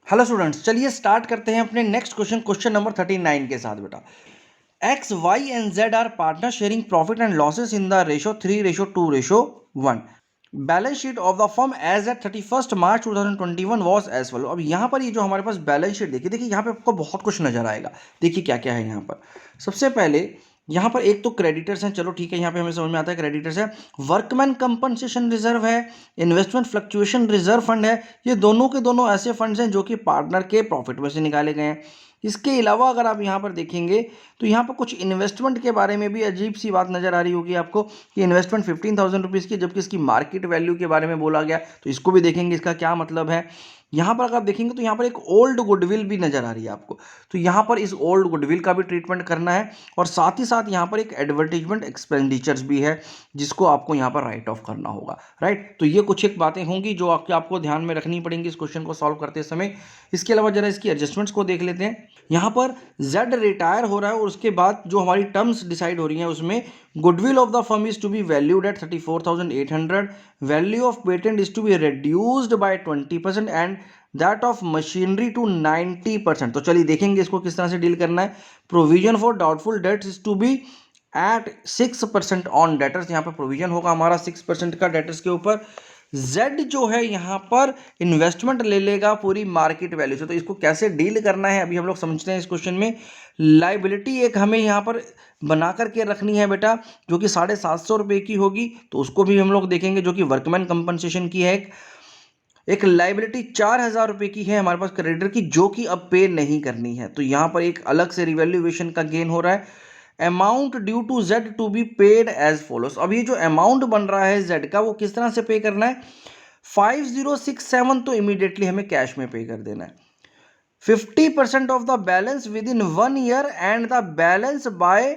Hello students, चलिए start करते हैं अपने नेक्स्ट क्वेश्चन नंबर 39 के साथ बेटा। X Y and Z are partner sharing profit and losses in the ratio 3:2:1। Balance sheet of the firm as at 31 March 2021 was as follow. अब यहाँ पर ये जो हमारे पास बैलेंस शीट देखिए यहाँ पे आपको बहुत कुछ नजर आएगा। देखिए क्या क्या है यहाँ पर। सबसे पहले यहाँ पर एक तो क्रेडिटर्स हैं, चलो ठीक है, यहाँ पे हमें समझ में आता है क्रेडिटर्स है। वर्कमैन कंपनसेशन रिजर्व है, इन्वेस्टमेंट फ्लक्चुएशन रिजर्व फंड है। ये दोनों के दोनों ऐसे फंड्स हैं जो कि पार्टनर के प्रॉफिट में से निकाले गए हैं। इसके अलावा अगर आप यहाँ पर देखेंगे तो यहाँ पर कुछ इन्वेस्टमेंट के बारे में भी अजीब सी बात नजर आ रही होगी आपको कि इन्वेस्टमेंट 15,000 रुपीज़ की, जबकि इसकी मार्केट वैल्यू के बारे में बोला गया। तो इसको भी देखेंगे इसका क्या मतलब है। यहाँ पर अगर आप देखेंगे तो यहाँ पर एक ओल्ड गुडविल भी नजर आ रही है आपको, तो यहाँ पर इस ओल्ड गुडविल का भी ट्रीटमेंट करना है। और साथ ही साथ यहाँ पर एक एडवर्टीजमेंट एक्सपेंडिचर्स भी है जिसको आपको यहाँ पर राइट ऑफ करना होगा। राइट, तो ये कुछ एक बातें होंगी जो आपको ध्यान में रखनी पड़ेंगी इस क्वेश्चन को सॉल्व करते समय। इसके अलावा जरा इसकी एडजस्टमेंट्स को देख लेते हैं। यहाँ पर जेड रिटायर हो रहा है और उसके बाद जो हमारी टर्म्स डिसाइड हो रही हैं उसमें goodwill of the firm is to be valued at 34,800, value of patent is to be reduced by 20% and that of machinery to 90%। तो चलिए देखेंगे इसको किस तरह से डील करना है। Provision for doubtful debts is to be at 6% on debtors. यहाँ पर प्रोविजन होगा हमारा 6% का डेटर्स के ऊपर। Z जो है यहाँ पर इन्वेस्टमेंट ले लेगा पूरी मार्केट वैल्यू से। तो इसको कैसे डील करना है अभी हम लोग समझते हैं इस क्वेश्चन में। लाइबिलिटी एक हमें यहाँ पर बना करके रखनी है बेटा जो कि 750 रुपये की होगी, तो उसको भी हम लोग देखेंगे जो कि वर्कमैन कंपनसेशन की है। एक लाइबिलिटी 4,000 रुपये की है हमारे पास क्रेडिटर की, जो कि अब पे नहीं करनी है। तो यहाँ पर एक अलग से रिवैल्यूएशन का गेन हो रहा है। Amount due to Z to be paid as follows. अब ये जो अमाउंट बन रहा है जेड का वो किस तरह से पे करना है। 5067 तो इमीडिएटली हमें कैश में पे कर देना है। 50% of the balance with in 1 year and the balance bye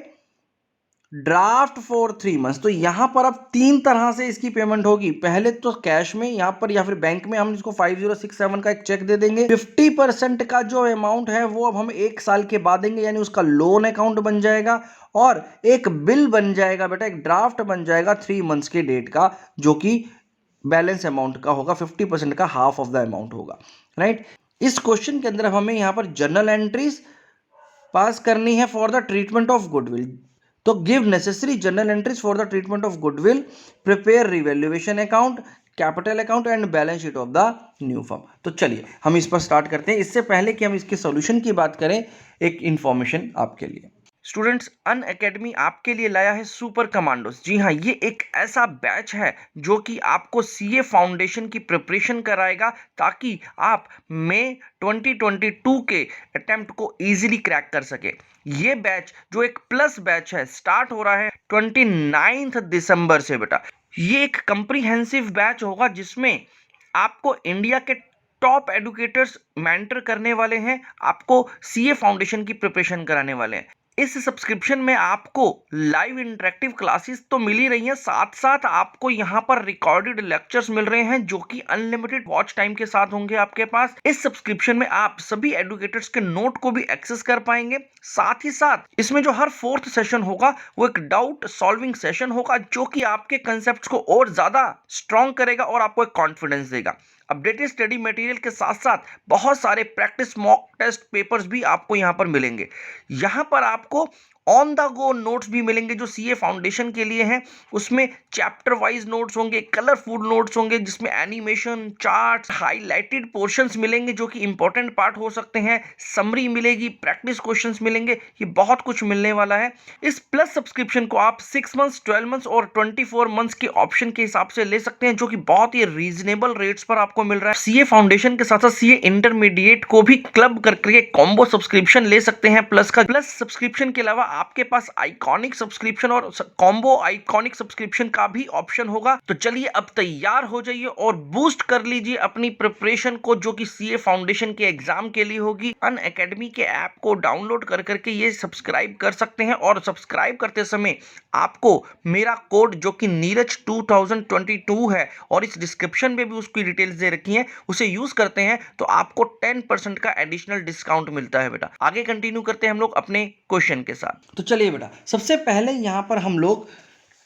draft for 3 months. तो यहां पर अब 3 तरह से इसकी पेमेंट होगी। पहले तो कैश में यहां पर या फिर बैंक में हम इसको 5067 का एक चेक दे देंगे। 50% का जो अमाउंट है वो अब हम 1 साल के बाद देंगे, यानी उसका लोन अकाउंट बन जाएगा और एक बिल बन जाएगा बेटा, एक ड्राफ्ट बन जाएगा 3 मंथ्स के डेट का, जो कि बैलेंस अमाउंट का होगा। 50% का हाफ ऑफ द अमाउंट होगा। राइट, इस क्वेश्चन के अंदर हमें यहां पर जर्नल एंट्रीज पास करनी है for the treatment of goodwill. तो give necessary journal entries for the treatment of goodwill, prepare revaluation account, capital account and balance sheet of the new firm. तो चलिए हम इस पर स्टार्ट करते हैं। इससे पहले कि हम इसके सॉल्यूशन की बात करें, एक इंफॉर्मेशन आपके लिए। स्टूडेंट्स, अन अकेडमी आपके लिए लाया है सुपर कमांडोस। जी हाँ, ये एक ऐसा बैच है जो कि आपको सीए फाउंडेशन की प्रिपरेशन कराएगा ताकि आप मई 2022 के अटेम्प्ट को इजीली क्रैक कर सके। ये बैच जो एक प्लस बैच है स्टार्ट हो रहा है 29 दिसंबर से बेटा। ये एक कंप्रीहेंसिव बैच होगा जिसमें आपको इंडिया के टॉप एडुकेटर्स मेंटर करने वाले हैं, आपको सीए फाउंडेशन की प्रिपरेशन कराने वाले हैं। इस सब्सक्रिप्शन में आपको लाइव इंटरेक्टिव क्लासेस तो मिल ही रही हैं, साथ साथ आपको यहाँ पर रिकॉर्डेड लेक्चर्स मिल रहे हैं जो कि अनलिमिटेड वॉच टाइम के साथ होंगे आपके पास। इस सब्सक्रिप्शन में आप सभी एडुकेटर्स के नोट को भी एक्सेस कर पाएंगे। साथ ही साथ इसमें जो हर 4th सेशन होगा वो एक डाउट सॉल्विंग सेशन होगा जो कि आपके कंसेप्ट को और ज्यादा स्ट्रॉन्ग करेगा और आपको एक कॉन्फिडेंस देगा। अपडेटेड स्टडी मटेरियल के साथ साथ बहुत सारे प्रैक्टिस मॉक टेस्ट पेपर्स भी आपको यहां पर मिलेंगे। यहां पर आपको ऑन द गो नोट्स भी मिलेंगे जो सीए फाउंडेशन के लिए हैं। उसमें चैप्टर वाइज नोट्स होंगे, कलरफुल नोट्स होंगे जिसमें एनिमेशन, चार्ट्स, हाईलाइटेड पोर्शंस मिलेंगे जो कि इंपॉर्टेंट पार्ट हो सकते हैं, समरी मिलेगी, प्रैक्टिस क्वेश्चंस मिलेंगे। ये बहुत कुछ मिलने वाला है। इस प्लस सब्सक्रिप्शन को आप 6 मंथ्स, 12 मंथ्स और 24 मंथ्स के ऑप्शन के हिसाब से ले सकते हैं जो कि बहुत ही रीजनेबल रेट्स पर आपको मिल रहा है। सीए फाउंडेशन के साथ साथ सीए इंटरमीडिएट को भी क्लब करके कॉम्बो सब्सक्रिप्शन ले सकते हैं। प्लस सब्सक्रिप्शन के अलावा आपके पास आइकॉनिक सब्सक्रिप्शन और कॉम्बो आइकॉनिक सब्सक्रिप्शन का भी ऑप्शन होगा। तो चलिए अब तैयार हो जाइए और बूस्ट कर लीजिए अपनी प्रिपरेशन को जो कि सीए फाउंडेशन के एग्जाम के लिए होगी। अन अकेडमी के ऐप को डाउनलोड कर करके ये सब्सक्राइब कर सकते हैं और सब्सक्राइब करते समय आपको मेरा कोड जो कि नीरज 2022 है और इस डिस्क्रिप्शन में भी उसकी डिटेल्स दे रखी हैं, उसे यूज करते हैं तो आपको 10% का एडिशनल डिस्काउंट मिलता है बेटा। आगे कंटिन्यू करते हैं हम लोग अपने क्वेश्चन के साथ। तो चलिए बेटा, सबसे पहले यहां पर हम लोग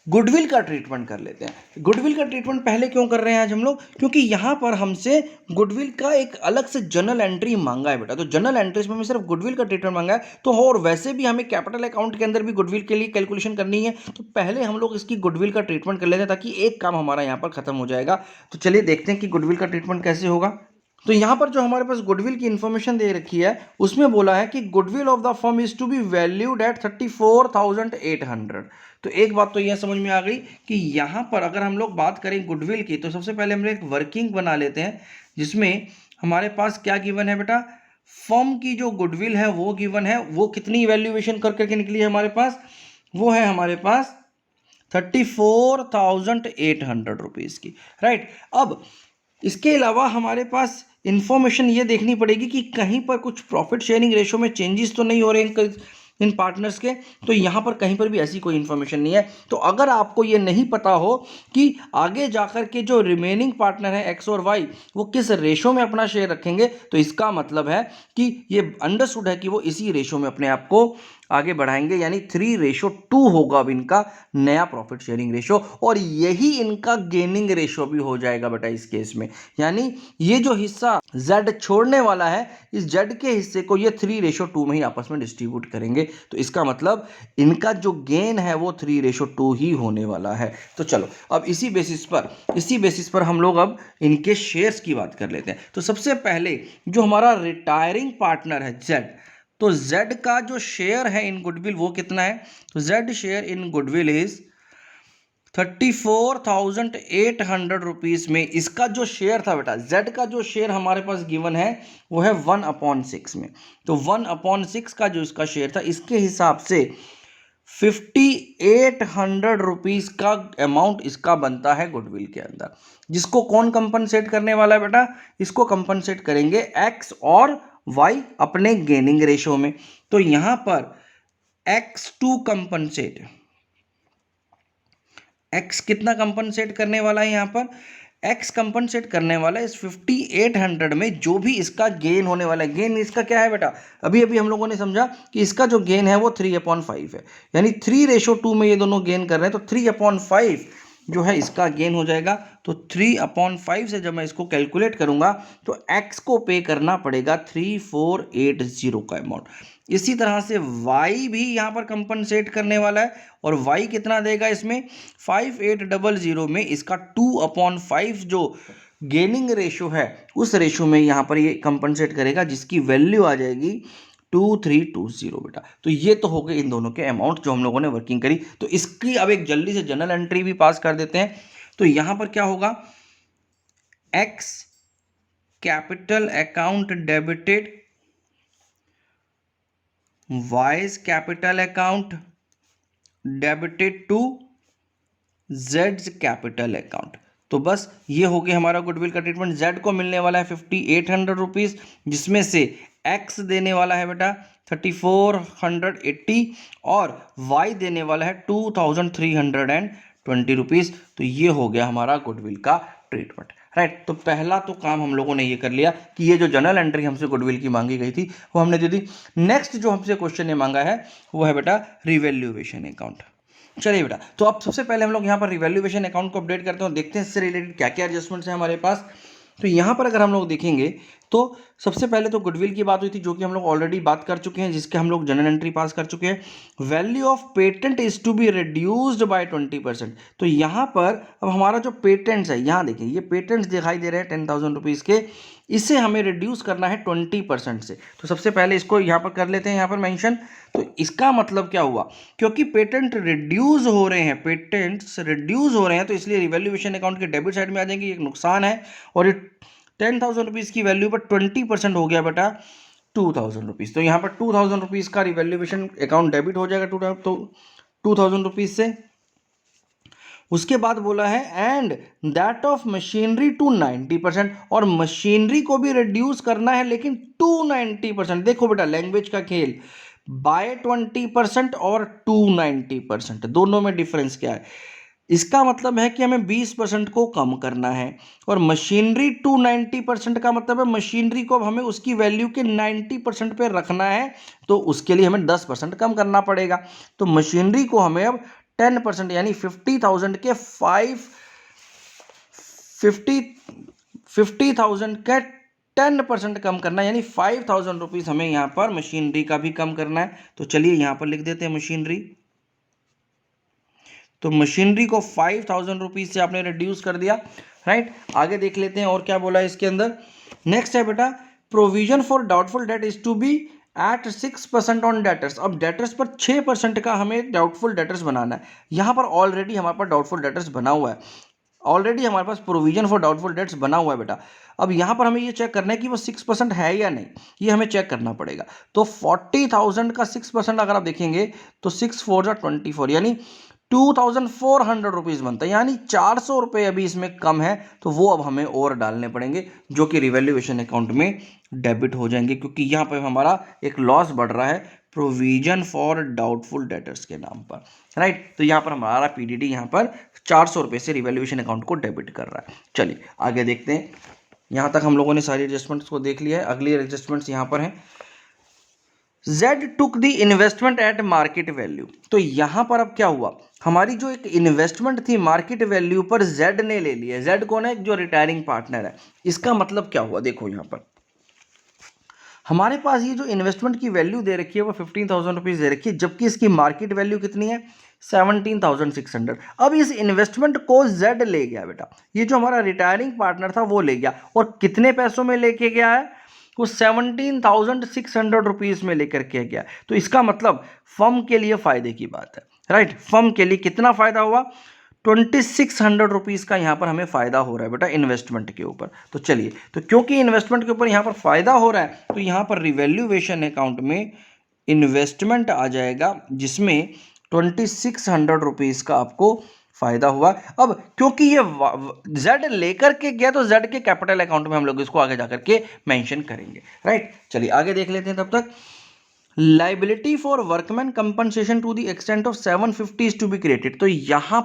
गुडविल का ट्रीटमेंट कर लेते हैं। गुडविल का ट्रीटमेंट पहले क्यों कर रहे हैं आज हम लोग, क्योंकि यहाँ पर हमसे गुडविल का एक अलग से जर्नल एंट्री मांगा है बेटा। तो जर्नल एंट्रीज में हमें सिर्फ गुडविल का ट्रीटमेंट मांगा है। तो और वैसे भी हमें कैपिटल अकाउंट के अंदर भी गुडविल के लिए कैलकुलेशन करनी है, तो पहले हम लोग इसकी गुडविल का ट्रीटमेंट कर लेते हैं, ताकि एक काम हमारा यहाँ पर खत्म हो जाएगा। तो चलिए देखते हैं कि गुडविल का ट्रीटमेंट कैसे होगा। तो यहाँ पर जो हमारे पास गुडविल की इंफॉर्मेशन दे रखी है, उसमें बोला है कि goodwill of the firm is to be valued at 34,800। तो एक बात तो यह समझ में आ गई कि यहाँ पर अगर हम लोग बात करें गुडविल की, तो सबसे पहले हम लोग एक वर्किंग बना लेते हैं, जिसमें हमारे पास क्या गिवन है बेटा, फर्म की जो गुडविल है वो गिवन है। वो कितनी वैल्यूएशन कर करके निकली है हमारे पास, वो है हमारे पास 34,800 रुपीज़ की, राइट। अब इसके अलावा हमारे पास इंफॉर्मेशन ये देखनी पड़ेगी कि कहीं पर कुछ प्रॉफिट शेयरिंग रेशो में चेंजेस तो नहीं हो रहे इन पार्टनर्स के। तो यहाँ पर कहीं पर भी ऐसी कोई इन्फॉर्मेशन नहीं है। तो अगर आपको ये नहीं पता हो कि आगे जाकर के जो रिमेनिंग पार्टनर है एक्स और वाई, वो किस रेशो में अपना शेयर रखेंगे, तो इसका मतलब है कि ये अंडरस्टूड है कि वो इसी रेशो में अपने आप को आगे बढ़ाएंगे, यानी 3:2 होगा अब इनका नया प्रॉफिट शेयरिंग रेशो। और यही इनका गेनिंग रेशो भी हो जाएगा बेटा इस केस में। यानी ये जो हिस्सा Z छोड़ने वाला है, इस Z के हिस्से को ये 3:2 में ही आपस में डिस्ट्रीब्यूट करेंगे। तो इसका मतलब इनका जो गेन है वो 3:2 ही होने वाला है। तो चलो अब इसी बेसिस पर हम लोग अब इनके शेयर्स की बात कर लेते हैं। तो सबसे पहले जो हमारा रिटायरिंग पार्टनर है Z, तो Z का जो शेयर है इन गुडविल वो कितना है, तो Z share in goodwill is 34,800 rupees में इसका जो शेयर था बेटा, Z का जो शेयर हमारे पास गिवन है वो है 1/6 में। तो 1/6 का जो इसका शेयर था, इसके हिसाब से 5,800 रुपीज़ का अमाउंट इसका बनता है गुडविल के अंदर, जिसको कौन कंपनसेट करने वाला है बेटा, इसको कंपनसेट करेंगे X और Y अपने गेनिंग रेशो में। तो यहां पर X2 कंपनसेट, X कितना कंपनसेट करने वाला है, यहाँ पर X कंपनसेट करने वाला है इस 5,800 में जो भी इसका गेन होने वाला है। गेन इसका क्या है बेटा, अभी अभी हम लोगों ने समझा कि इसका जो गेन है वो 3/5 है, यानी 3:2 में ये दोनों गेन कर रहे हैं। तो 3/5 जो है इसका गेन हो जाएगा। तो 3/5 से जब मैं इसको कैलकुलेट करूंगा तो X को पे करना पड़ेगा 3,480 का अमाउंट। इसी तरह से Y भी यहाँ पर कंपनसेट करने वाला है, और Y कितना देगा इसमें, 5,800 में इसका 2/5 जो गेनिंग रेशो है उस रेशो में यहाँ पर ये कंपनसेट करेगा, जिसकी वैल्यू आ जाएगी 2,320 बेटा। तो ये तो हो गए इन दोनों के अमाउंट जो हम लोगों ने वर्किंग करी। तो इसकी अब एक जल्दी से जनरल एंट्री भी पास कर देते हैं। तो यहाँ पर क्या होगा, X capital account debited, Y's capital account debited to Z's capital account. तो बस ये हो गया हमारा गुडविल का ट्रीटमेंट। Z को मिलने वाला है 5,800 रुपीज़, जिसमें से X देने वाला है बेटा 3,480 और Y देने वाला है 2,320 रुपीज़। तो ये हो गया हमारा गुडविल का ट्रीटमेंट, राइट। तो पहला तो काम हम लोगों ने ये कर लिया कि ये जो जनरल एंट्री हमसे गुडविल की मांगी गई थी वो हमने दे दी। नेक्स्ट जो हमसे क्वेश्चन ये मांगा है वो है बेटा रिवैल्यूएशन अकाउंट। चलिए बेटा, तो अब सबसे पहले हम लोग यहाँ पर रिवैल्यूएशन अकाउंट को अपडेट करते हैं और देखते हैं इससे रिलेटेड क्या क्या एडजस्टमेंट्स हैं हमारे पास। तो यहाँ पर अगर हम लोग देखेंगे तो सबसे पहले तो गुडविल की बात हुई थी, जो कि हम लोग ऑलरेडी बात कर चुके हैं, जिसके हम लोग जनरल एंट्री पास कर चुके हैं। Value of patent is to be reduced by 20%। तो यहाँ पर अब हमारा जो पेटेंट्स है, यहाँ देखिए ये पेटेंट्स दिखाई दे रहे हैं 10,000 रुपीज़ के, इसे हमें रिड्यूस करना है 20% से। तो सबसे पहले इसको यहाँ पर कर लेते हैं, यहाँ पर मेंशन। तो इसका मतलब क्या हुआ, क्योंकि पेटेंट्स रिड्यूस हो रहे हैं, तो इसलिए रिवैल्यूएशन अकाउंट के डेबिट साइड में आ जाएंगे, एक नुकसान है। और ये 10,000 रुपीज़ की वैल्यू पर 20% हो गया बेटा 2,000 रुपीज़। तो यहाँ पर 2,000 रुपीज़ का रिवैल्यूएशन अकाउंट डेबिट हो जाएगा 2,000 रुपीज़ से। उसके बाद बोला है and that of machinery to 90%, और मशीनरी को भी रिड्यूस करना है लेकिन टू 90%। देखो बेटा लैंग्वेज का खेल, बाय 20% और टू 90%, दोनों में डिफरेंस क्या है। इसका मतलब है कि हमें 20% को कम करना है, और मशीनरी टू 90% का मतलब है मशीनरी को अब हमें उसकी वैल्यू के 90% पे रखना है, तो उसके लिए हमें 10% कम करना पड़ेगा। तो मशीनरी को हमें अब 10% यानी 50,000 के 50,000 के 10% कम करना है, यानी 5,000 रुपीज़ हमें यहाँ पर मशीनरी का भी कम करना है। तो चलिए यहाँ पर लिख देते हैं मशीनरी। तो मशीनरी को 5,000 रुपीज़ से आपने रिड्यूस कर दिया, राइट। आगे देख लेते हैं और क्या बोला है इसके अंदर। नेक्स्ट है बेटा, provision for doubtful debt is to be at 6% on debtors. अब डेटर्स पर 6% का हमें डाउटफुल डेटर्स बनाना है। यहाँ पर ऑलरेडी हमारे पास डाउटफुल डेटर्स बना हुआ है, ऑलरेडी हमारे पास प्रोविजन फॉर डाउटफुल डेट्स बना हुआ है बेटा। अब यहाँ पर हमें ये चेक करना है कि वो 6% है या नहीं, ये हमें चेक करना पड़ेगा। तो 40,000 का 6% अगर आप देखेंगे तो 6 4 24 यानी 2,400 रुपीज़ बनता है, यानी 400 रुपये अभी इसमें कम है। तो वो अब हमें और डालने पड़ेंगे जो कि रिवैल्यूएशन अकाउंट में डेबिट हो जाएंगे, क्योंकि यहाँ पर हमारा एक लॉस बढ़ रहा है प्रोविजन फॉर डाउटफुल डेटर्स के नाम पर, राइट। तो यहाँ पर हमारा पीडीडी यहाँ पर 400 रुपये से रिवैल्यूएशन अकाउंट को डेबिट कर रहा है। चलिए आगे देखते हैं। यहाँ तक हम लोगों ने सारी एडजस्टमेंट्स को देख लिया है। अगली एडजस्टमेंट्स यहाँ पर हैं। Z took the investment at market value. तो यहाँ पर अब क्या हुआ, हमारी जो एक इन्वेस्टमेंट थी मार्केट वैल्यू पर Z ने ले लिया। Z कौन है, जो रिटायरिंग पार्टनर है। इसका मतलब क्या हुआ, देखो यहाँ पर हमारे पास ये जो इन्वेस्टमेंट की वैल्यू दे रखी है वो 15,000 रुपीज़ दे रखी है, जबकि इसकी मार्केट वैल्यू कितनी है 17,600। अब इस इन्वेस्टमेंट को Z ले गया बेटा, ये जो हमारा रिटायरिंग पार्टनर था वो ले गया, और कितने पैसों में लेके गया है, वो 17,600 रुपीज़ में लेकर के गया। तो इसका मतलब फर्म के लिए फ़ायदे की बात है, राइट। फर्म के लिए कितना फ़ायदा हुआ, 2,600 रुपीज़ का यहाँ पर हमें फ़ायदा हो रहा है बेटा इन्वेस्टमेंट के ऊपर। तो चलिए, तो क्योंकि इन्वेस्टमेंट के ऊपर यहाँ पर फ़ायदा हो रहा है तो यहाँ पर रिवैल्यूएशन अकाउंट में इन्वेस्टमेंट आ जाएगा, जिसमें 2,600 रुपीज़ का आपको फ़ायदा हुआ। अब क्योंकि ये Z लेकर के गया तो Z के कैपिटल अकाउंट में हम लोग इसको आगे जाकर के मेंशन करेंगे, राइट। चलिए आगे देख लेते हैं। तब तक liability for workman compensation to the extent of 750 is to be created. तो यहाँ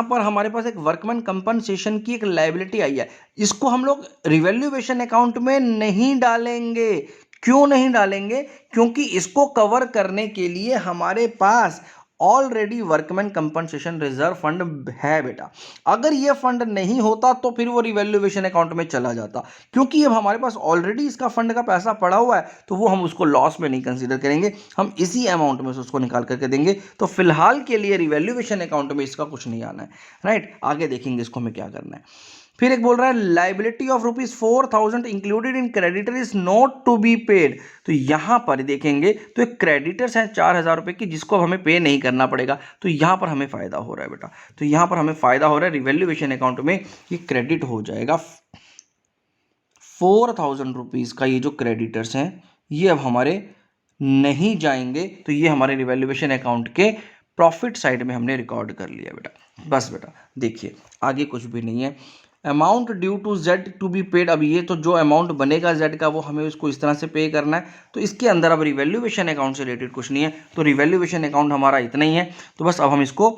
पर हमारे पास एक वर्कमैन कंपनसेशन की एक लाइबिलिटी आई है, इसको हम लोग रिवैल्यूएशन अकाउंट में नहीं डालेंगे। क्यों नहीं डालेंगे, क्योंकि इसको कवर करने के लिए हमारे पास already workman compensation reserve fund है बेटा। अगर ये फंड नहीं होता तो फिर वो रिवैल्यूएशन अकाउंट में चला जाता, क्योंकि अब हमारे पास ऑलरेडी इसका फंड का पैसा पड़ा हुआ है, तो वो हम उसको लॉस में नहीं कंसीडर करेंगे, हम इसी अमाउंट में से उसको निकाल करके देंगे। तो फिलहाल के लिए रिवैल्यूएशन अकाउंट में इसका कुछ नहीं आना है, राइट। आगे देखेंगे इसको हमें क्या करना है। फिर एक बोल रहा है liability of ₹4,000 included in creditor is not to be paid. तो यहां पर देखेंगे तो एक क्रेडिटर्स हैं 4,000 रुपए की, जिसको हमें पे नहीं करना पड़ेगा। तो यहां पर हमें फायदा हो रहा है बेटा, तो यहां पर हमें फायदा हो रहा है, रिवैल्यूएशन अकाउंट में ये क्रेडिट हो जाएगा 4,000 रुपीज़ का। ये जो क्रेडिटर्स हैं ये अब हमारे नहीं जाएंगे, तो ये हमारे रिवैल्यूएशन अकाउंट के प्रॉफिट साइड में हमने रिकॉर्ड कर लिया बेटा। बस बेटा देखिए आगे कुछ भी नहीं है। Amount due to Z to be paid, अब ये तो जो अमाउंट बनेगा Z का वो हमें उसको इस तरह से पे करना है। तो इसके अंदर अब रिवैल्यूएशन अकाउंट से रिलेटेड कुछ नहीं है, तो रिवैल्यूएशन अकाउंट हमारा इतना ही है। तो बस अब हम इसको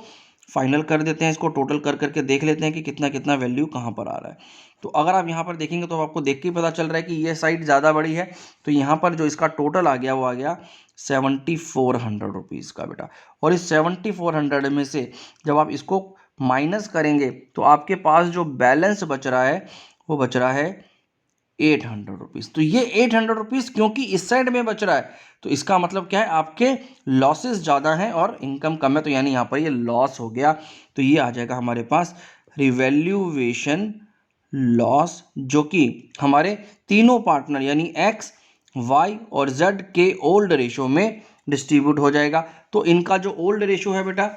फाइनल कर देते हैं, इसको टोटल कर करके देख लेते हैं कि कितना कितना वैल्यू कहाँ पर आ रहा है। तो अगर आप यहाँ पर देखेंगे तो आपको देख के पता चल रहा है कि ये साइड ज़्यादा बड़ी है। तो यहाँ पर जो इसका टोटल आ गया वो आ गया 7,400 रुपीज़ का बेटा, और इस 7,400 में से जब आप इसको माइनस करेंगे तो आपके पास जो बैलेंस बच रहा है वो बच रहा है 800 रुपीज़। तो ये 800 रुपीज़ क्योंकि इस साइड में बच रहा है, तो इसका मतलब क्या है, आपके लॉसेस ज़्यादा हैं और इनकम कम है, तो यानी यहाँ पर ये लॉस हो गया। तो ये आ जाएगा हमारे पास रिवैल्यूएशन लॉस, जो कि हमारे तीनों पार्टनर यानी X, Y और Z के ओल्ड रेशो में डिस्ट्रीब्यूट हो जाएगा। तो इनका जो ओल्ड रेशो है बेटा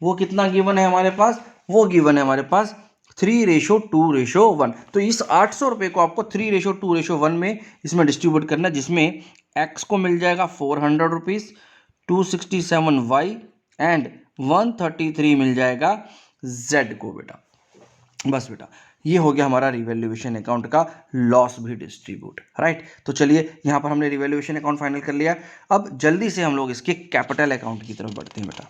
वो कितना गिवन है हमारे पास, वो गिवन है हमारे पास 3:2:1। तो इस 800 रुपये को आपको 3:2:1 में इसमें डिस्ट्रीब्यूट करना है, जिसमें X को मिल जाएगा 400 रुपीज़, 267 Y एंड 133 मिल जाएगा Z को बेटा। बस बेटा ये हो गया हमारा रिवैल्यूएशन अकाउंट का लॉस भी डिस्ट्रीब्यूट, राइट। तो चलिए यहाँ पर हमने रिवैल्यूएशन अकाउंट फाइनल कर लिया। अब जल्दी से हम लोग इसके कैपिटल अकाउंट की तरफ बढ़ते हैं बेटा।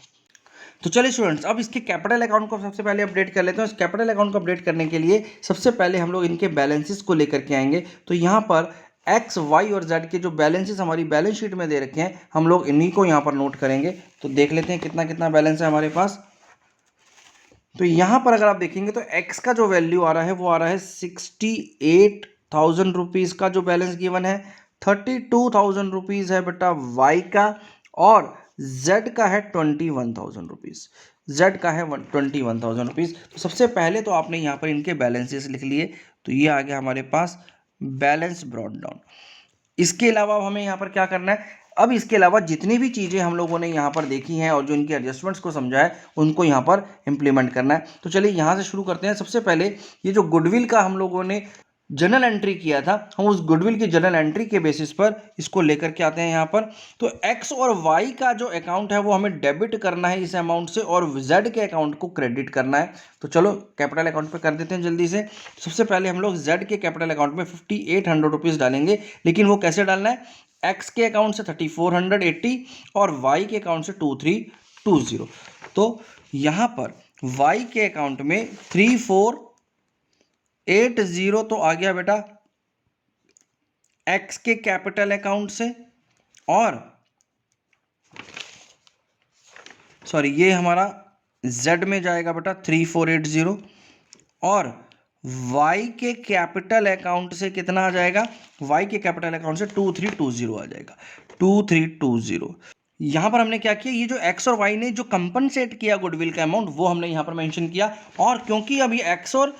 तो चलिए स्टूडेंट्स, अब इसके कैपिटल अकाउंट को सबसे पहले अपडेट कर लेते हैं। इस कैपिटल अकाउंट को अपडेट करने के लिए सबसे पहले हम लोग इनके बैलेंसेस को लेकर के आएंगे। तो यहाँ पर एक्स वाई और जेड के जो बैलेंसेस हमारी बैलेंस शीट में दे रखे हैं, हम लोग इन्हीं को यहाँ पर नोट करेंगे। तो देख लेते हैं कितना कितना बैलेंस है हमारे पास। तो यहाँ पर अगर आप देखेंगे तो एक्स का जो वैल्यू आ रहा है वो आ रहा है 68,000 रुपीज़ का जो बैलेंस गिवन है। 32,000 रुपीज़ है बेटा वाई का, और जेड का है 21,000 रुपीज़। जेड का है 21,000 रुपीज़। तो सबसे पहले तो आपने यहाँ पर इनके बैलेंसेस लिख लिए। तो ये आ गया हमारे पास बैलेंस ब्रॉट डाउन। इसके अलावा अब हमें यहाँ पर क्या करना है, अब इसके अलावा जितनी भी चीज़ें हम लोगों ने यहाँ पर देखी हैं और जो इनकी एडजस्टमेंट्स को समझा है उनको यहाँ पर इम्प्लीमेंट करना है। तो चलिए यहाँ से शुरू करते हैं। सबसे पहले ये जो गुडविल का हम लोगों ने जर्नल एंट्री किया था, हम उस गुडविल की जर्नल एंट्री के बेसिस पर इसको लेकर के आते हैं यहाँ पर। तो एक्स और वाई का जो अकाउंट है वो हमें डेबिट करना है इस अमाउंट से, और जेड के अकाउंट को क्रेडिट करना है। तो चलो कैपिटल अकाउंट पे कर देते हैं जल्दी से। सबसे पहले हम लोग जेड के कैपिटल अकाउंट में 5,800 रुपीज़ डालेंगे, लेकिन वो कैसे डालना है, एक्स के अकाउंट से 3,480 और वाई के अकाउंट से 2,320। तो यहाँ पर वाई के अकाउंट में 3,480 तो आ गया बेटा एक्स के कैपिटल अकाउंट से, और सॉरी ये हमारा जेड में जाएगा बेटा 3,480, और वाई के कैपिटल अकाउंट से कितना आ जाएगा, वाई के कैपिटल अकाउंट से 2,320 आ जाएगा, 2,320। यहाँ पर हमने क्या किया, ये जो एक्स और वाई ने जो कंपनसेट किया गुडविल का अमाउंट वो हमने यहाँ पर मेंशन किया। और क्योंकि अभी एक्स और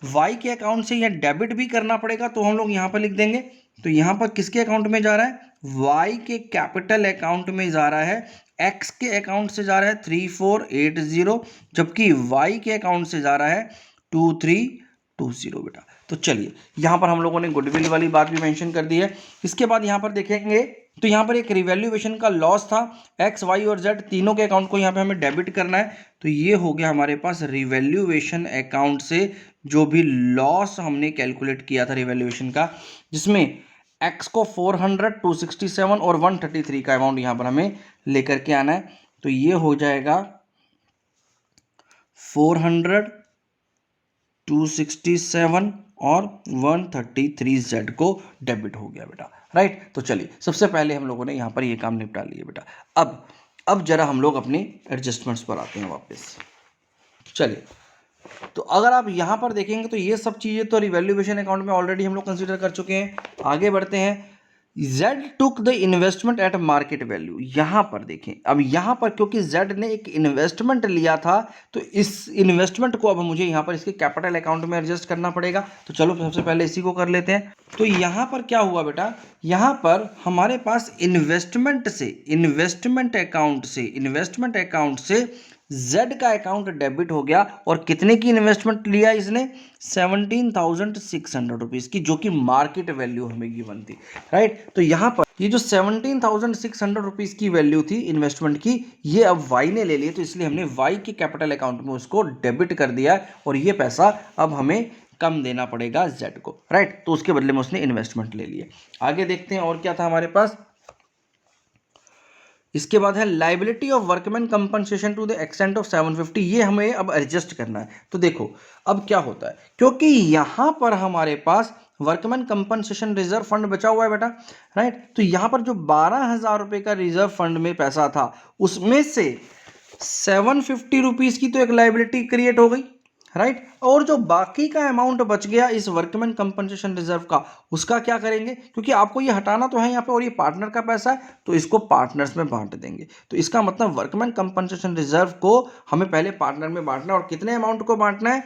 वाई के अकाउंट से यह डेबिट भी करना पड़ेगा तो हम लोग यहाँ पर लिख देंगे। तो यहाँ पर किसके अकाउंट में जा रहा है, वाई के कैपिटल अकाउंट में जा रहा है, एक्स के अकाउंट से जा रहा है 3,480, जबकि वाई के अकाउंट से जा रहा है 2,320 बेटा। तो चलिए यहाँ पर हम लोगों ने गुडविल वाली बात भी मेंशन कर दी है। इसके बाद यहाँ पर देखेंगे तो यहाँ पर एक रिवैल्यूएशन का लॉस था, एक्स वाई और जेड तीनों के अकाउंट को यहाँ पे हमें डेबिट करना है। तो ये हो गया हमारे पास रिवैल्यूएशन अकाउंट से जो भी लॉस हमने कैलकुलेट किया था रिवैल्यूएशन का, जिसमें एक्स को 400, 267 और 133 का अमाउंट यहाँ पर हमें लेकर के आना है। तो ये हो जाएगा 400, 267 और 133 जेड को डेबिट हो गया बेटा, राइट। तो चलिए सबसे पहले हम लोगों ने यहाँ पर ये काम निपटा लिया बेटा। अब जरा हम लोग अपने एडजस्टमेंट्स पर आते हैं वापस। चलिए तो अगर आप यहाँ पर देखेंगे तो ये सब चीज़ें तो रिवैल्यूएशन अकाउंट में ऑलरेडी हम लोग कंसीडर कर चुके हैं। आगे बढ़ते हैं। Z took the investment at market value. यहाँ पर देखें, अब यहाँ पर क्योंकि Z ने एक इन्वेस्टमेंट लिया था तो इस इन्वेस्टमेंट को अब मुझे यहाँ पर इसके कैपिटल अकाउंट में एडजस्ट करना पड़ेगा। तो चलो सबसे पहले इसी को कर लेते हैं। तो यहाँ पर क्या हुआ बेटा, यहाँ पर हमारे पास इन्वेस्टमेंट अकाउंट से Z का अकाउंट डेबिट हो गया, और कितने की इन्वेस्टमेंट लिया इसने, 17,600 रुपीज़ की, जो कि मार्केट वैल्यू हमें गिवन थी, राइट। तो यहाँ पर ये जो 17,600 रुपीज़ की वैल्यू थी इन्वेस्टमेंट की, ये अब वाई ने ले लिए, तो इसलिए हमने वाई के कैपिटल अकाउंट में उसको डेबिट कर दिया, और ये पैसा अब हमें कम देना पड़ेगा Z को, राइट। तो उसके बदले में उसने इन्वेस्टमेंट ले लिए। आगे देखते हैं और क्या था हमारे पास। इसके बाद है liability of workman compensation to the extent of 750। ये हमें अब एडजस्ट करना है। तो देखो अब क्या होता है, क्योंकि यहाँ पर हमारे पास वर्कमैन कंपनसेशन रिजर्व फंड बचा हुआ है बेटा, राइट। तो यहाँ पर जो 12,000 रुपये का रिजर्व फंड में पैसा था उसमें से 750 रुपीज़ की तो एक लाइबिलिटी क्रिएट हो गई, राइट। और जो बाकी का अमाउंट बच गया इस वर्कमैन कंपनसेशन रिजर्व का, उसका क्या करेंगे, क्योंकि आपको ये हटाना तो है यहाँ पे, और ये पार्टनर का पैसा है तो इसको पार्टनर्स में बांट देंगे। तो इसका मतलब वर्कमैन कंपनसेशन रिजर्व को हमें पहले पार्टनर में बांटना है, और कितने अमाउंट को बांटना है,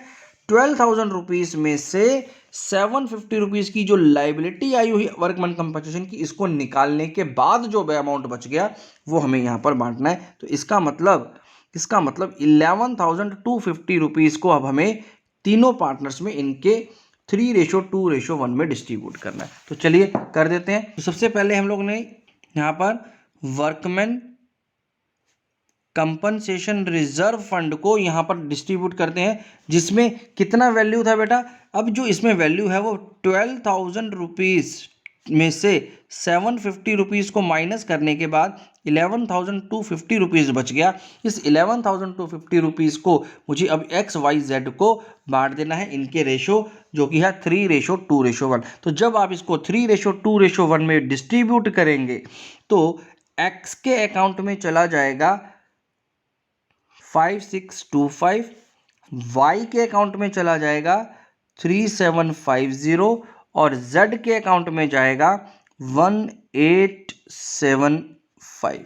12,000 रुपीज़ में से 750 रुपीज़ की जो लाइबिलिटी आई हुई वर्कमैन कंपनसेशन की, इसको निकालने के बाद जो अमाउंट बच गया वो हमें यहाँ पर बांटना है। तो इसका मतलब 11,250 रुपीज़ को अब हमें तीनों पार्टनर्स में इनके 3:2:1 में डिस्ट्रीब्यूट करना है। तो चलिए कर देते हैं। तो सबसे पहले हम लोग ने यहाँ पर वर्कमैन कंपनसेशन रिजर्व फंड को यहाँ पर डिस्ट्रीब्यूट करते हैं, जिसमें कितना वैल्यू था बेटा, अब जो इसमें वैल्यू है वो 12,000 रुपीज़ में से 750 रुपीज़ को माइनस करने के बाद 11,250 रुपीज़ बच गया। इस 11,250 रुपीज़ को मुझे अब एक्स वाई जेड को बांट देना है इनके रेशो, जो कि है 3:2:1। तो जब आप इसको 3:2:1 में डिस्ट्रीब्यूट करेंगे तो एक्स के अकाउंट में चला जाएगा 5625, वाई के अकाउंट में चला जाएगा 3750 और Z के अकाउंट में जाएगा 1875।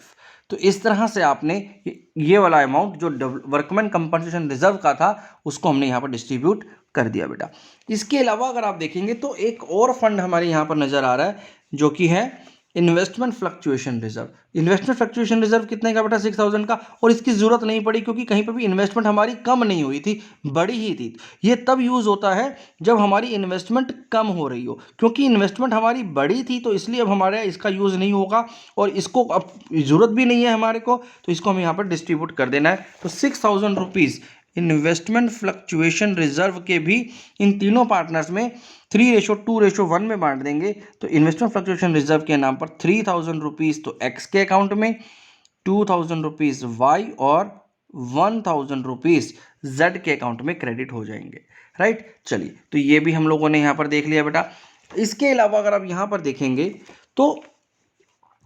तो इस तरह से आपने ये वाला अमाउंट जो वर्कमैन कंपनसेशन रिजर्व का था उसको हमने यहाँ पर डिस्ट्रीब्यूट कर दिया बेटा। इसके अलावा अगर आप देखेंगे तो एक और फंड हमारे यहाँ पर नजर आ रहा है जो कि है investment fluctuation reserve. Investment fluctuation reserve कितने का बेटा? 6000 का। और इसकी जरूरत नहीं पड़ी क्योंकि कहीं पर भी इन्वेस्टमेंट हमारी कम नहीं हुई थी, बड़ी ही थी। ये तब यूज होता है जब हमारी इन्वेस्टमेंट कम हो रही हो, क्योंकि इन्वेस्टमेंट हमारी बड़ी थी तो इसलिए अब हमारे इसका यूज नहीं होगा और इसको अब जरूरत भी नहीं है हमारे को, तो इसको हम यहाँ पर डिस्ट्रीब्यूट कर देना है। तो 6000 रुपीज इन्वेस्टमेंट फ्लक्चुएशन रिजर्व के भी इन तीनों पार्टनर्स में 3:2:1 में बांट देंगे। तो इन्वेस्टमेंट फ्लक्चुएशन रिजर्व के नाम पर 3000 रुपीज तो एक्स के अकाउंट में, 2000 रुपीज वाई और 1000 रुपीज जेड के अकाउंट में क्रेडिट हो जाएंगे। राइट, चलिए तो ये भी हम लोगों ने यहाँ पर देख लिया बेटा। इसके अलावा अगर आप यहाँ पर देखेंगे तो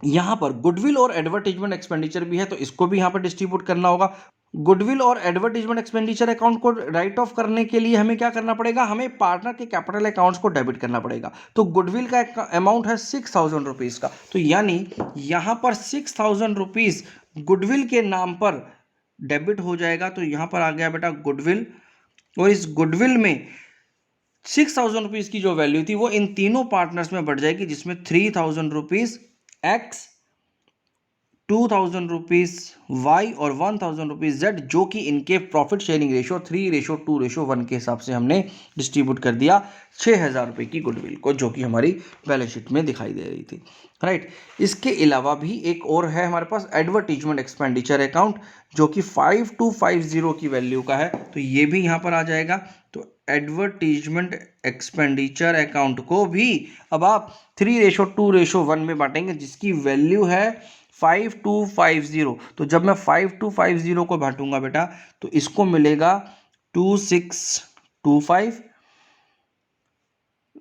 यहाँ पर गुडविल और एडवर्टीजमेंट एक्सपेंडिचर भी है, तो इसको भी यहाँ पर डिस्ट्रीब्यूट करना होगा। गुडविल और एडवर्टीजमेंट एक्सपेंडिचर अकाउंट को राइट ऑफ करने के लिए हमें क्या करना पड़ेगा? हमें पार्टनर के कैपिटल अकाउंट्स को डेबिट करना पड़ेगा। तो गुडविल का अमाउंट है 6000 रुपीज़ का, तो यानी यहाँ पर 6000 रुपीज़ गुडविल के नाम पर डेबिट हो जाएगा। तो यहाँ पर आ गया बेटा गुडविल, और इस गुडविल में 6000 रुपीज़ की जो वैल्यू थी वो इन तीनों पार्टनर्स में बढ़ जाएगी, जिसमें 3000 रुपीज़ एक्स, 2000 रुपीज़ वाई और 1000 रुपीज़ जेड, जो कि इनके प्रॉफिट शेयरिंग रेशो 3:2:1 के हिसाब से हमने डिस्ट्रीब्यूट कर दिया 6000 रुपये की गुडविल को, जो कि हमारी बैलेंस शीट में दिखाई दे रही थी। राइट, इसके अलावा भी एक और है हमारे पास एडवर्टीजमेंट एक्सपेंडिचर अकाउंट, जो कि 5250 की वैल्यू का है, तो ये भी यहाँ पर आ जाएगा। तो एडवर्टीजमेंट एक्सपेंडिचर अकाउंट को भी अब आप 3:2:1 में बांटेंगे, जिसकी वैल्यू है 5250। तो जब मैं 5250 को बांटूंगा बेटा तो इसको मिलेगा 2625,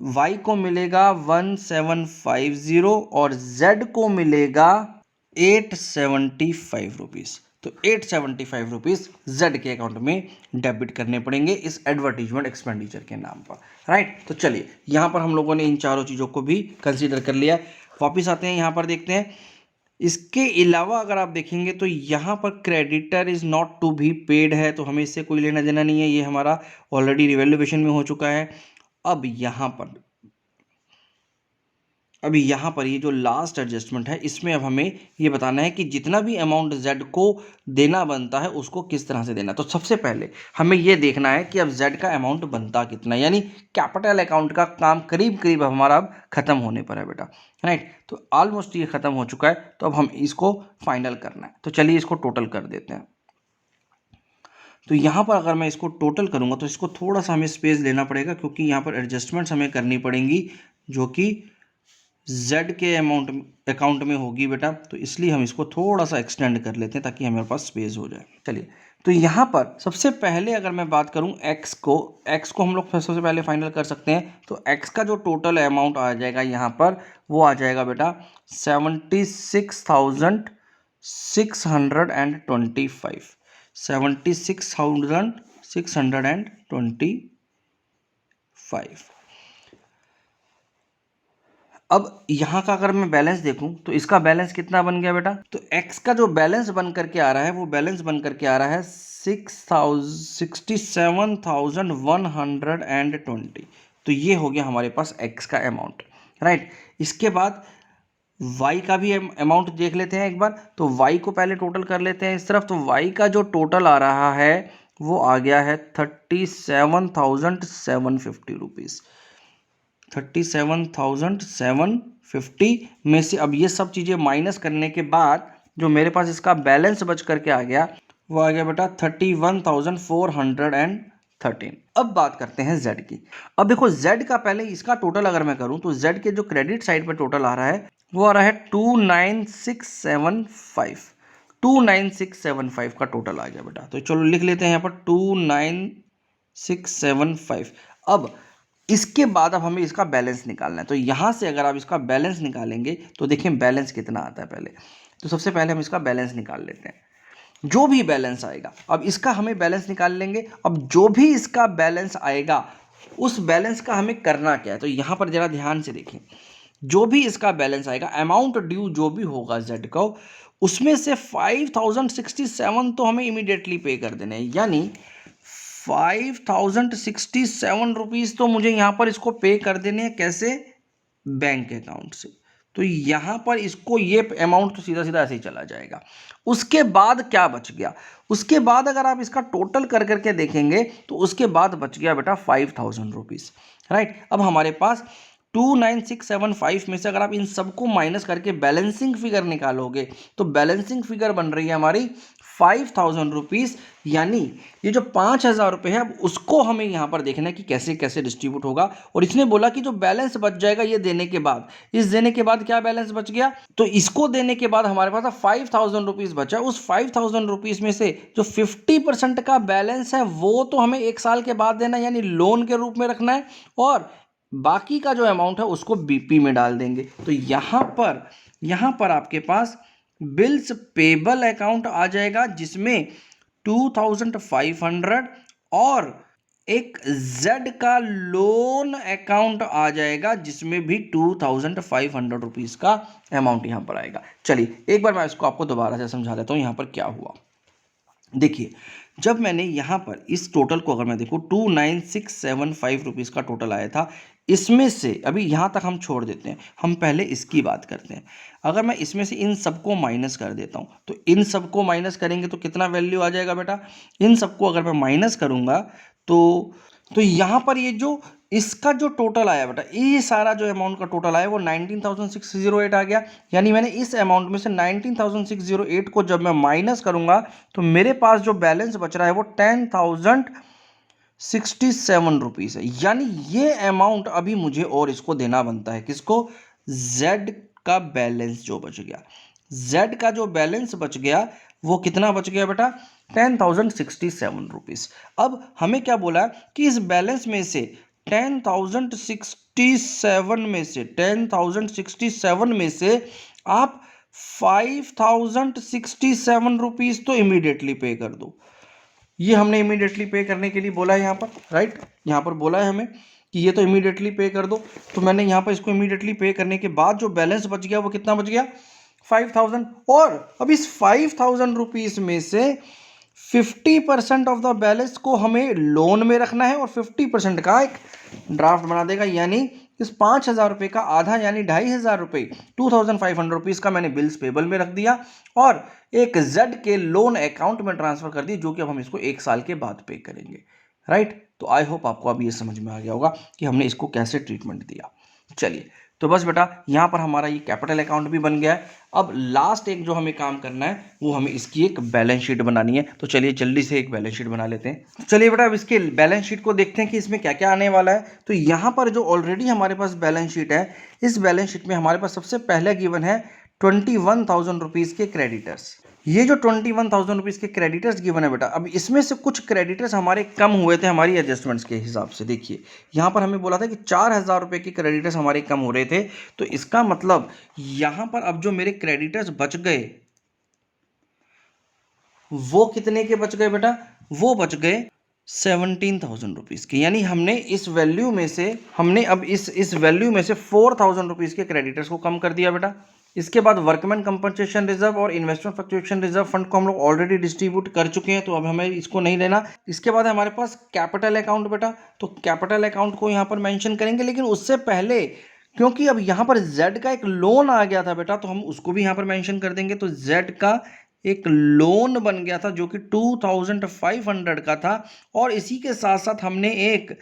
वाई को मिलेगा 1750 और जेड को मिलेगा 875 रुपीज़। तो 875 रुपीज़ जेड के अकाउंट में डेबिट करने पड़ेंगे इस एडवर्टीजमेंट एक्सपेंडिचर के नाम पर। राइट, तो चलिए यहाँ पर हम लोगों ने इन चारों चीज़ों को भी कंसीडर कर लिया। वापिस आते हैं यहाँ पर, देखते हैं इसके अलावा अगर आप देखेंगे तो यहाँ पर creditor is not to be paid है, तो हमें इससे कोई लेना देना नहीं है, ये हमारा ऑलरेडी रिवैल्यूएशन में हो चुका है। अब यहाँ पर ये जो लास्ट एडजस्टमेंट है इसमें अब हमें ये बताना है कि जितना भी अमाउंट जेड को देना बनता है उसको किस तरह से देना। तो सबसे पहले हमें ये देखना है कि अब जेड का अमाउंट बनता कितना, यानी कैपिटल अकाउंट का काम करीब करीब हमारा अब खत्म होने पर है बेटा। राइट, तो ऑलमोस्ट ये खत्म हो चुका है, तो अब हम इसको फाइनल करना है। तो चलिए इसको टोटल कर देते हैं। तो यहाँ पर अगर मैं इसको टोटल करूँगा तो इसको थोड़ा सा हमें स्पेस लेना पड़ेगा, क्योंकि यहाँ पर एडजस्टमेंट्स हमें करनी पड़ेंगी जो कि Z के अकाउंट में होगी बेटा, तो इसलिए हम इसको थोड़ा सा एक्सटेंड कर लेते हैं ताकि हमारे पास स्पेस हो जाए। चलिए, तो यहाँ पर सबसे पहले अगर मैं बात करूँ x को हम लोग सबसे पहले फाइनल कर सकते हैं। तो x का जो टोटल अमाउंट आ जाएगा यहाँ पर वो आ जाएगा बेटा 76,625, 76,625। अब यहाँ का अगर मैं बैलेंस देखूँ तो इसका बैलेंस कितना बन गया बेटा? तो x का जो बैलेंस बन करके आ रहा है वो बैलेंस बन करके आ रहा है 67,120। तो ये हो गया हमारे पास x का अमाउंट। राइट, इसके बाद y का भी अमाउंट देख लेते हैं एक बार। तो y को पहले टोटल कर लेते हैं इस तरफ। तो y का जो टोटल आ रहा है वो आ गया है 37,750 रुपीज़। 37,750 में से अब ये सब चीज़ें माइनस करने के बाद जो मेरे पास इसका बैलेंस बच करके आ गया वो आ गया बेटा 31,430 13। अब बात करते हैं Z की। अब देखो Z का पहले इसका टोटल अगर मैं करूं तो Z के जो क्रेडिट साइड पे टोटल आ रहा है वो आ रहा है 29675। 29675 का टोटल आ गया बेटा। तो चलो लिख लेते हैं यहाँ पर 29675। अब इसके बाद अब हमें इसका बैलेंस निकालना है। तो यहाँ से अगर आप इसका बैलेंस निकालेंगे तो देखें बैलेंस कितना आता है पहले। तो सबसे पहले हम इसका बैलेंस निकाल लेते हैं, जो भी बैलेंस आएगा। अब इसका हमें बैलेंस निकाल लेंगे। अब जो भी इसका बैलेंस आएगा उस बैलेंस का हमें करना क्या है, तो यहाँ पर जरा ध्यान से देखें। जो भी इसका बैलेंस आएगा, अमाउंट ड्यू जो भी होगा Z का, उसमें से 5067 तो हमें इमीडिएटली पे कर देने हैं। यानी 5067 रुपीज़ तो मुझे यहाँ पर इसको पे कर देने हैं। कैसे? बैंक अकाउंट से। तो यहाँ पर इसको ये अमाउंट तो सीधा सीधा ऐसे ही चला जाएगा। उसके बाद क्या बच गया? उसके बाद अगर आप इसका टोटल कर करके देखेंगे तो उसके बाद बच गया बेटा 5000 रुपीज़, राइट। अब हमारे पास 29675 में से अगर आप इन सबको माइनस करके बैलेंसिंग फिगर निकालोगे तो बैलेंसिंग फिगर बन रही है हमारी 5000 रुपीज़। यानी ये जो 5000 रुपये है अब उसको हमें यहाँ पर देखना है कि कैसे कैसे डिस्ट्रीब्यूट होगा। और इसने बोला कि जो बैलेंस बच जाएगा ये देने के बाद, इस देने के बाद क्या बैलेंस बच गया, तो इसको देने के बाद हमारे पास 5000 रुपीज़ बचा। उस 5000 रुपीज़ में से जो 50% का बैलेंस है वो तो हमें 1 साल के बाद देना है, यानी लोन के रूप में रखना है। और बाकी का जो अमाउंट है उसको बीपी में डाल देंगे। तो यहाँ पर आपके पास बिल्स पेबल अकाउंट आ जाएगा जिसमें 2500 और एक Z का लोन अकाउंट आ जाएगा जिसमें भी 2500 रुपीज़ का अमाउंट यहाँ पर आएगा। चलिए एक बार मैं इसको आपको दोबारा से समझा देता हूँ यहाँ पर क्या हुआ। देखिए, जब मैंने यहाँ पर इस टोटल को अगर मैं देखूँ 29675 रुपीज़ का टोटल आया था, इसमें से अभी यहाँ तक हम छोड़ देते हैं, हम पहले इसकी बात करते हैं। अगर मैं इसमें से इन सबको माइनस कर देता हूँ तो इन सबको माइनस करेंगे तो कितना वैल्यू आ जाएगा बेटा? इन सबको अगर मैं माइनस करूँगा तो यहाँ पर ये जो इसका जो टोटल आया बेटा, ये सारा जो अमाउंट का टोटल आया वो 19,608 आ गया। यानी मैंने इस अमाउंट में से 19,608 को जब मैं माइनस करूंगा तो मेरे पास जो बैलेंस बच रहा है वो 10,067 रुपीज़ है। यानी ये अमाउंट अभी मुझे और इसको देना बनता है। किसको? Z का बैलेंस जो बच गया। Z का जो बैलेंस बच गया वो कितना बच गया बेटा? 10,067 रुपीज़। अब हमें क्या बोला कि इस बैलेंस में से 10,067 में से आप 5,067 रुपीज़ तो इमीडिएटली पे कर दो। ये हमने इमीडिएटली पे करने के लिए बोला है यहाँ पर, राइट। यहाँ पर बोला है हमें कि ये तो इमीडिएटली पे कर दो। तो मैंने यहाँ पर इसको इमीडिएटली पे करने के बाद जो बैलेंस बच गया वो कितना बच गया? 5,000। और अब इस 5,000 रुपीज़ में से 50% ऑफ द बैलेंस को हमें लोन में रखना है और 50% का एक ड्राफ्ट बना देगा। यानी इस 5,000 रुपये का आधा यानी 2,500 रुपये, 2,500 रुपीज़ का मैंने बिल्स पेबल में रख दिया और एक Z के लोन अकाउंट में ट्रांसफ़र कर दी, जो कि अब हम इसको 1 साल के बाद पे करेंगे, राइट। तो आई होप आपको अब ये समझ में आ गया होगा कि हमने इसको कैसे ट्रीटमेंट दिया। चलिए, तो बस बेटा यहाँ पर हमारा ये कैपिटल अकाउंट भी बन गया है। अब लास्ट एक जो हमें काम करना है वो हमें इसकी एक बैलेंस शीट बनानी है। तो चलिए जल्दी से एक बैलेंस शीट बना लेते हैं। तो चलिए बेटा अब इसके बैलेंस शीट को देखते हैं कि इसमें क्या क्या आने वाला है। तो यहाँ पर जो ऑलरेडी हमारे पास बैलेंस शीट है, इस बैलेंस शीट में हमारे पास सबसे पहले गिवन है 21,000 रुपीज़ के क्रेडिटर्स। ये जो 21,000 रुपीज़ के क्रेडिटर्स गिवन है बेटा, अब इसमें से कुछ क्रेडिटर्स हमारे कम हुए थे हमारी एडजस्टमेंट्स के हिसाब से। देखिए यहाँ पर हमें बोला था कि 4,000 रुपये के क्रेडिटर्स हमारे कम हो रहे थे। तो इसका मतलब यहाँ पर अब जो मेरे क्रेडिटर्स बच गए वो कितने के बच गए बेटा? वो बच गए 17,000 रुपीज़ के। यानी हमने इस वैल्यू में से इस वैल्यू में से 4,000 रुपीज़ के क्रेडिटर्स को कम कर दिया बेटा। इसके बाद वर्कमैन कंपनसेशन रिजर्व और इन्वेस्टमेंट फ्लक्चुएशन रिजर्व फंड को हम लोग ऑलरेडी डिस्ट्रीब्यूट कर चुके हैं, तो अब हमें इसको नहीं लेना। इसके बाद हमारे पास कैपिटल अकाउंट बेटा, तो कैपिटल अकाउंट को यहाँ पर मेंशन करेंगे, लेकिन उससे पहले क्योंकि अब यहाँ पर Z का एक लोन आ गया था बेटा, तो हम उसको भी यहाँ पर मेंशन कर देंगे। तो Z का एक लोन बन गया था जो कि 2,500 का था, और इसी के साथ साथ हमने एक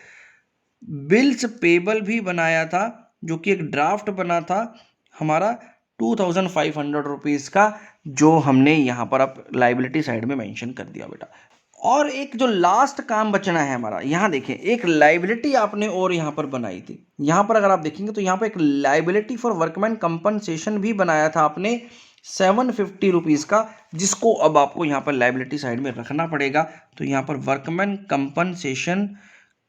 बिल्स पेबल भी बनाया था जो कि एक ड्राफ्ट बना था हमारा 2,500 रुपीज़ का, जो हमने यहाँ पर अब लाइबिलिटी साइड में मेंशन कर दिया बेटा। और एक जो लास्ट काम बचना है हमारा, यहाँ देखें एक लाइबिलिटी आपने और यहाँ पर बनाई थी। यहाँ पर अगर आप देखेंगे तो यहाँ पर एक लाइबिलिटी फॉर वर्कमैन कंपनसेशन भी बनाया था आपने 750 रुपीज़ का, जिसको अब आपको यहाँ पर लाइबिलिटी साइड में रखना पड़ेगा। तो यहाँ पर वर्कमैन कंपनसेशन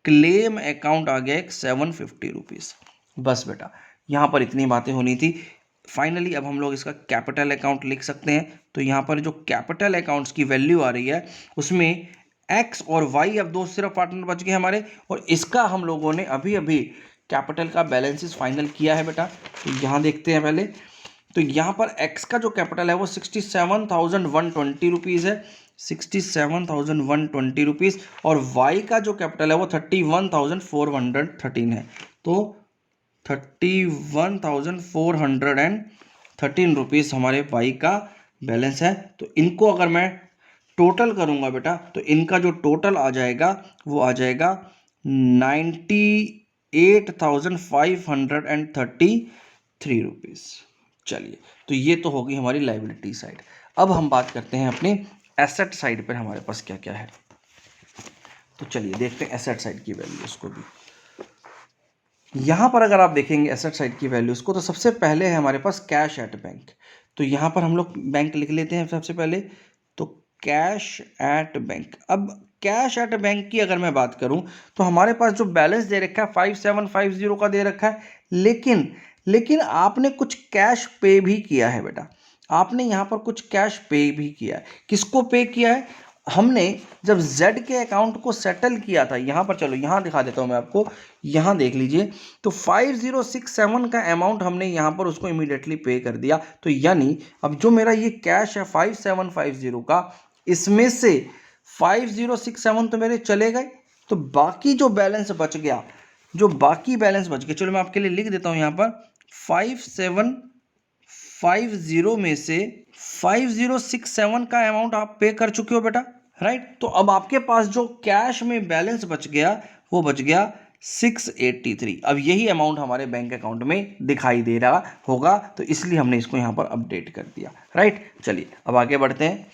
क्लेम अकाउंट आ गया एक 750 रुपीज़। बस बेटा यहाँ पर इतनी बातें होनी थी। फाइनली अब हम लोग इसका कैपिटल अकाउंट लिख सकते हैं। तो यहाँ पर जो कैपिटल अकाउंट्स की वैल्यू आ रही है उसमें एक्स और वाई अब दो सिर्फ पार्टनर बच गए हमारे, और इसका हम लोगों ने अभी अभी कैपिटल का बैलेंसेस फाइनल किया है बेटा। तो यहाँ देखते हैं पहले। तो यहाँ पर एक्स का जो कैपिटल है वो 67,120 रुपीज़ है, 67,120 रुपीज़, और वाई का जो कैपिटल है वो 31,413 है। तो 31,413 रुपीज़ हमारे वाई का बैलेंस है। तो इनको अगर मैं टोटल करूंगा बेटा तो इनका जो टोटल आ जाएगा वो आ जाएगा 98,533 रुपीज़। चलिए, तो ये तो होगी हमारी लाइबिलिटी साइड। अब हम बात करते हैं अपने एसेट साइड पर हमारे पास क्या क्या है। तो चलिए देखते हैं एसेट साइड की वैल्यूज़ को भी। यहाँ पर अगर आप देखेंगे एसेट साइड की वैल्यूज़ को, तो सबसे पहले है हमारे पास कैश एट बैंक। तो यहाँ पर हम लोग बैंक लिख लेते हैं सबसे पहले। तो कैश एट बैंक। अब कैश एट बैंक की अगर मैं बात करूँ तो हमारे पास जो बैलेंस दे रखा है 5750 का दे रखा है, लेकिन आपने कुछ कैश पे भी किया है बेटा। आपने यहाँ पर कुछ कैश पे भी किया है। किसको पे किया है? हमने जब Z के अकाउंट को सेटल किया था, यहाँ पर चलो यहाँ दिखा देता हूँ मैं आपको, यहाँ देख लीजिए। तो 5067 का अमाउंट हमने यहाँ पर उसको इमीडिएटली पे कर दिया। तो यानी अब जो मेरा ये कैश है 5750 का, इसमें से 5067 तो मेरे चले गए। तो बाकी जो बैलेंस बच गया, चलो मैं आपके लिए लिख देता हूँ यहाँ पर 5750 में से 5067 का अमाउंट आप पे कर चुके हो बेटा, राइट। तो अब आपके पास जो कैश में बैलेंस बच गया वो बच गया 683। अब यही अमाउंट हमारे बैंक अकाउंट में दिखाई दे रहा होगा, तो इसलिए हमने इसको यहाँ पर अपडेट कर दिया, राइट। चलिए अब आगे बढ़ते हैं।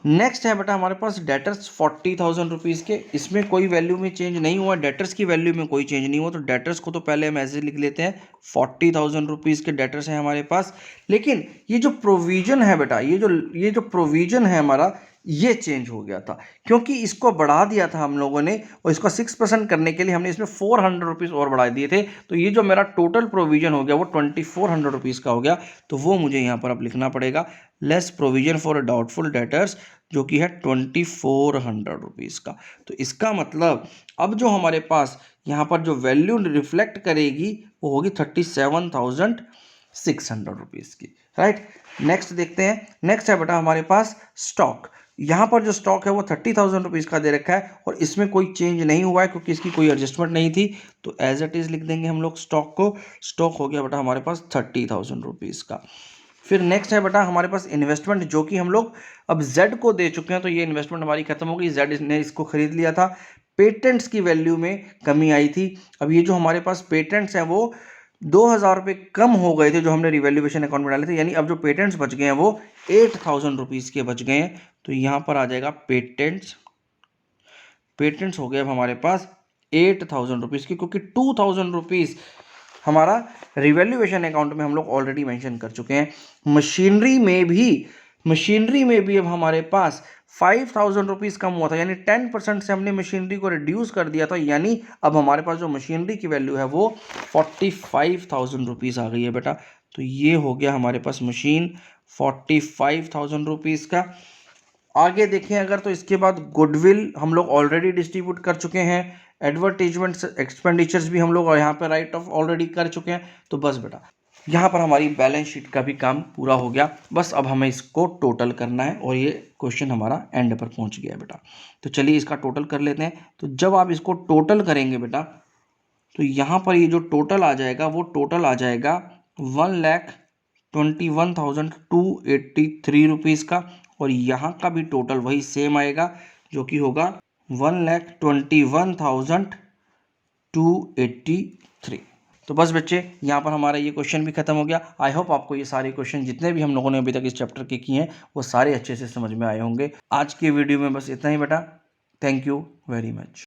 नेक्स्ट है बेटा हमारे पास डेटर्स 40,000 रुपीज़ के। इसमें कोई वैल्यू में चेंज नहीं हुआ, डेटर्स की वैल्यू में कोई चेंज नहीं हुआ। तो डेटर्स को तो पहले हम ऐसे लिख लेते हैं, 40,000 रुपीज़ के डेटर्स हैं हमारे पास। लेकिन ये जो प्रोविजन है बेटा, ये जो प्रोविजन है हमारा, ये चेंज हो गया था, क्योंकि इसको बढ़ा दिया था हम लोगों ने, और इसको 6% करने के लिए हमने इसमें 400 रुपीज़ और बढ़ा दिए थे। तो ये जो मेरा टोटल प्रोविजन हो गया वो 2400 रुपीज़ का हो गया। तो वो मुझे यहाँ पर अब लिखना पड़ेगा, less provision for doubtful debtors, जो कि है 2400 रुपीज़ का। तो इसका मतलब अब जो हमारे पास यहाँ पर जो वैल्यू रिफ्लेक्ट करेगी वो होगी 37,600 रुपीज़ की, राइट। नेक्स्ट देखते हैं। नेक्स्ट है बेटा हमारे पास स्टॉक। यहाँ पर जो स्टॉक है वो 30,000 रुपीज़ का दे रखा है, और इसमें कोई चेंज नहीं हुआ है क्योंकि इसकी कोई एडजस्टमेंट नहीं थी। तो एज इट इज़ लिख देंगे हम लोग स्टॉक को। स्टॉक हो गया बेटा हमारे पास 30,000 रुपीज़ का। फिर नेक्स्ट है बेटा हमारे पास इन्वेस्टमेंट, जो कि हम लोग अब Z को दे चुके हैं। तो ये इन्वेस्टमेंट हमारी खत्म हो गई, Z ने इसको खरीद लिया था। पेटेंट्स की वैल्यू में कमी आई थी। अब ये जो हमारे पास पेटेंट्स हैं वो 2,000 रुपये कम हो गए थे जो हमने रिवैल्यूएशन अकाउंट में डाले थे, यानी अब जो पेटेंट्स बच गए हैं वो 8,000 रुपीज़ के बच गए हैं। तो यहाँ पर आ जाएगा पेटेंट्स हो गए अब हमारे पास 8,000 रुपीज़ की, क्योंकि 2,000 रुपीज़ हमारा रिवैल्यूएशन अकाउंट में हम लोग ऑलरेडी मेंशन कर चुके हैं। मशीनरी में भी अब हमारे पास 5,000 रुपीज़ कम हुआ था, यानी 10% से हमने मशीनरी को रिड्यूस कर दिया था। यानी अब हमारे पास जो मशीनरी की वैल्यू है वो 45,000 रुपीज़ आ गई है बेटा। तो ये हो गया हमारे पास मशीन 45,000 रुपीज़ का। आगे देखें अगर, तो इसके बाद गुडविल हम लोग ऑलरेडी डिस्ट्रीब्यूट कर चुके हैं। एडवर्टीजमेंट एक्सपेंडिचर्स भी हम लोग यहाँ पर राइट ऑफ ऑलरेडी कर चुके हैं। तो बस बेटा यहाँ पर हमारी बैलेंस शीट का भी काम पूरा हो गया। बस अब हमें इसको टोटल करना है, और ये क्वेश्चन हमारा एंड पर पहुँच गया बेटा। तो चलिए इसका टोटल कर लेते हैं। तो जब आप इसको टोटल करेंगे बेटा, तो यहाँ पर ये जो टोटल आ जाएगा वो टोटल आ जाएगा 1,21,283 रुपीज़ का, और यहाँ का भी टोटल वही सेम आएगा, जो कि होगा 1,21,283। तो बस बच्चे, यहाँ पर हमारा ये क्वेश्चन भी खत्म हो गया। आई होप आपको ये सारे क्वेश्चन जितने भी हम लोगों ने अभी तक इस चैप्टर के किए हैं वो सारे अच्छे से समझ में आए होंगे। आज की वीडियो में बस इतना ही बेटा। Thank you very much.